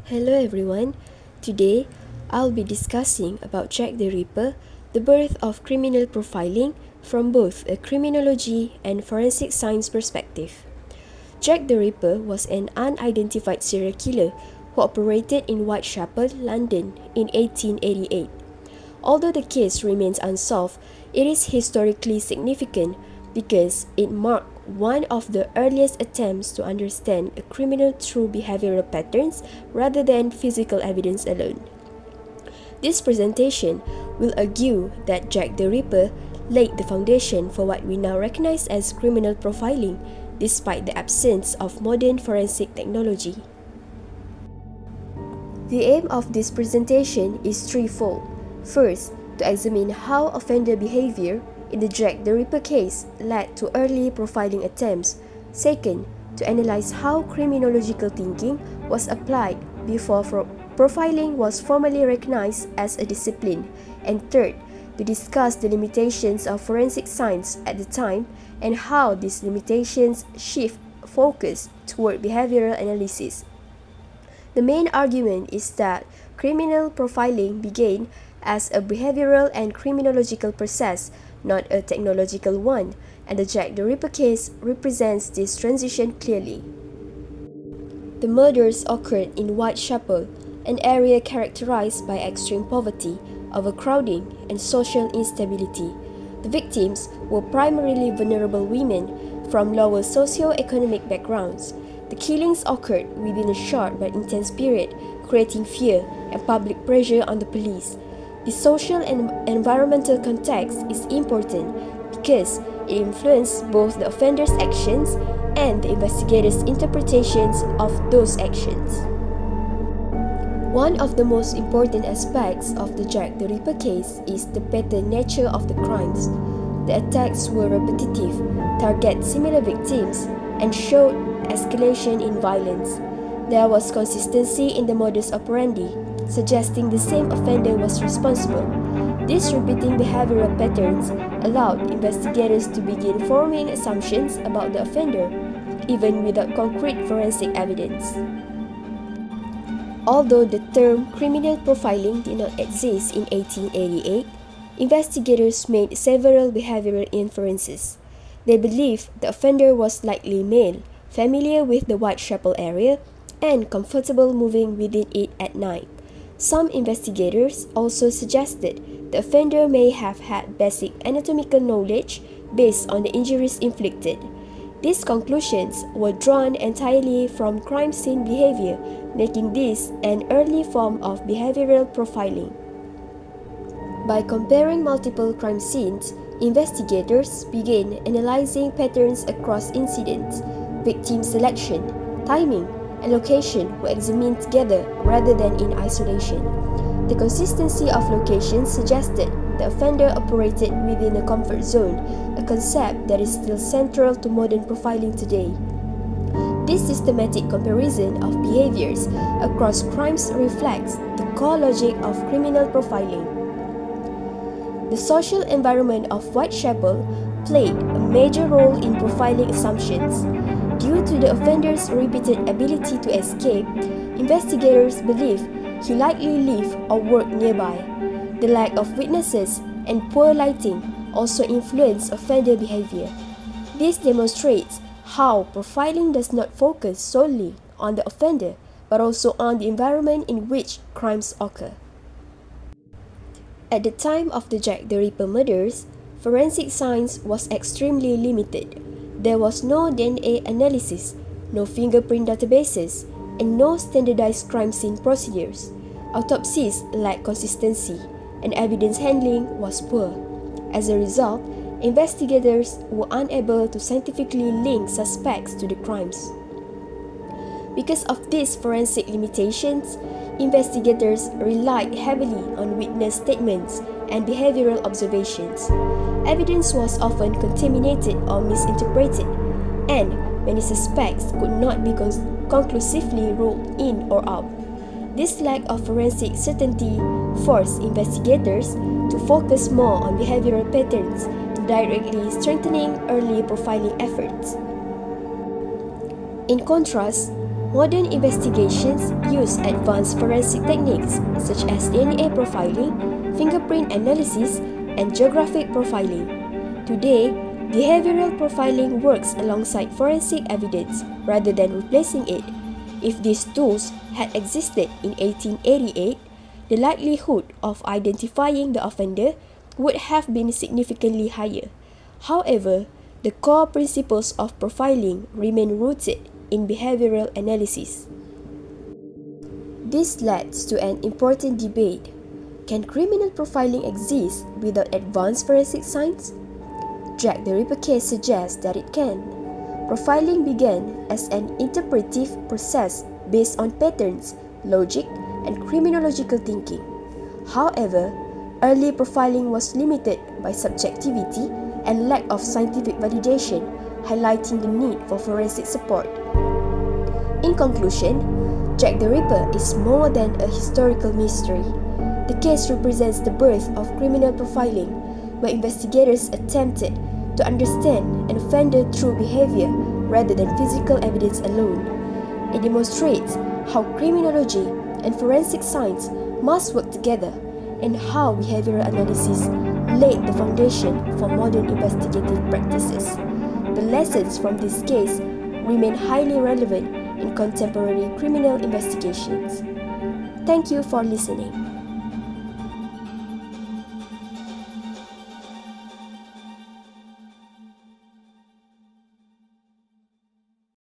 Hello everyone. Today, I'll be discussing about Jack the Ripper, the birth of criminal profiling from both a criminology and forensic science perspective. Jack the Ripper was an unidentified serial killer who operated in Whitechapel, London in 1888. Although the case remains unsolved, it is historically significant because it marked one of the earliest attempts to understand a criminal through behavioral patterns rather than physical evidence alone. This presentation will argue that Jack the Ripper laid the foundation for what we now recognize as criminal profiling, despite the absence of modern forensic technology. The aim of this presentation is threefold. First, to examine how offender behavior in the Jack the Ripper case led to early profiling attempts. Second, to analyze how criminological thinking was applied before profiling was formally recognized as a discipline. And third, to discuss the limitations of forensic science at the time and how these limitations shift focus toward behavioral analysis. The main argument is that criminal profiling began as a behavioral and criminological process, not a technological one, and the Jack the Ripper case represents this transition clearly. The murders occurred in Whitechapel, an area characterized by extreme poverty, overcrowding, and social instability. The victims were primarily vulnerable women from lower socio-economic backgrounds. The killings occurred within a short but intense period, creating fear and public pressure on the police. The social and environmental context is important because it influenced both the offender's actions and the investigators' interpretations of those actions. One of the most important aspects of the Jack the Ripper case is the pattern nature of the crimes. The attacks were repetitive, targeted similar victims, and showed escalation in violence. There was consistency in the modus operandi, suggesting the same offender was responsible. These repeating behavioral patterns allowed investigators to begin forming assumptions about the offender, even without concrete forensic evidence. Although the term criminal profiling did not exist in 1888, investigators made several behavioral inferences. They believed the offender was likely male, familiar with the Whitechapel area, and comfortable moving within it at night. Some investigators also suggested the offender may have had basic anatomical knowledge based on the injuries inflicted. These conclusions were drawn entirely from crime scene behavior, making this an early form of behavioral profiling. By comparing multiple crime scenes, investigators began analyzing patterns across incidents. Victim selection, timing, and location were examined together rather than in isolation. The consistency of location suggested the offender operated within a comfort zone, a concept that is still central to modern profiling today. This systematic comparison of behaviors across crimes reflects the core logic of criminal profiling. The social environment of Whitechapel played a major role in profiling assumptions. Due to the offender's repeated ability to escape, investigators believe he likely lived or worked nearby. The lack of witnesses and poor lighting also influence offender behavior. This demonstrates how profiling does not focus solely on the offender, but also on the environment in which crimes occur. At the time of the Jack the Ripper murders, forensic science was extremely limited. There was no DNA analysis, no fingerprint databases, and no standardized crime scene procedures. Autopsies lacked consistency, and evidence handling was poor. As a result, investigators were unable to scientifically link suspects to the crimes. Because of these forensic limitations, investigators relied heavily on witness statements and behavioral observations. Evidence was often contaminated or misinterpreted, and many suspects could not be conclusively ruled in or out. This lack of forensic certainty forced investigators to focus more on behavioral patterns, directly strengthening early profiling efforts. In contrast, Modern investigations use advanced forensic techniques such as DNA profiling, fingerprint analysis, and geographic profiling. Today, behavioral profiling works alongside forensic evidence rather than replacing it. If these tools had existed in 1888, the likelihood of identifying the offender would have been significantly higher. However, the core principles of profiling remain rooted in behavioral analysis. This leads to an important debate. Can criminal profiling exist without advanced forensic science? Jack the Ripper case suggests that it can. Profiling began as an interpretive process based on patterns, logic, and criminological thinking. However, early profiling was limited by subjectivity and lack of scientific validation, highlighting the need for forensic support. In conclusion, Jack the Ripper is more than a historical mystery. The case represents the birth of criminal profiling, where investigators attempted to understand an offender through behavior rather than physical evidence alone. It demonstrates how criminology and forensic science must work together and how behavioral analysis laid the foundation for modern investigative practices. The lessons from this case remain highly relevant in contemporary criminal investigations. Thank you for listening.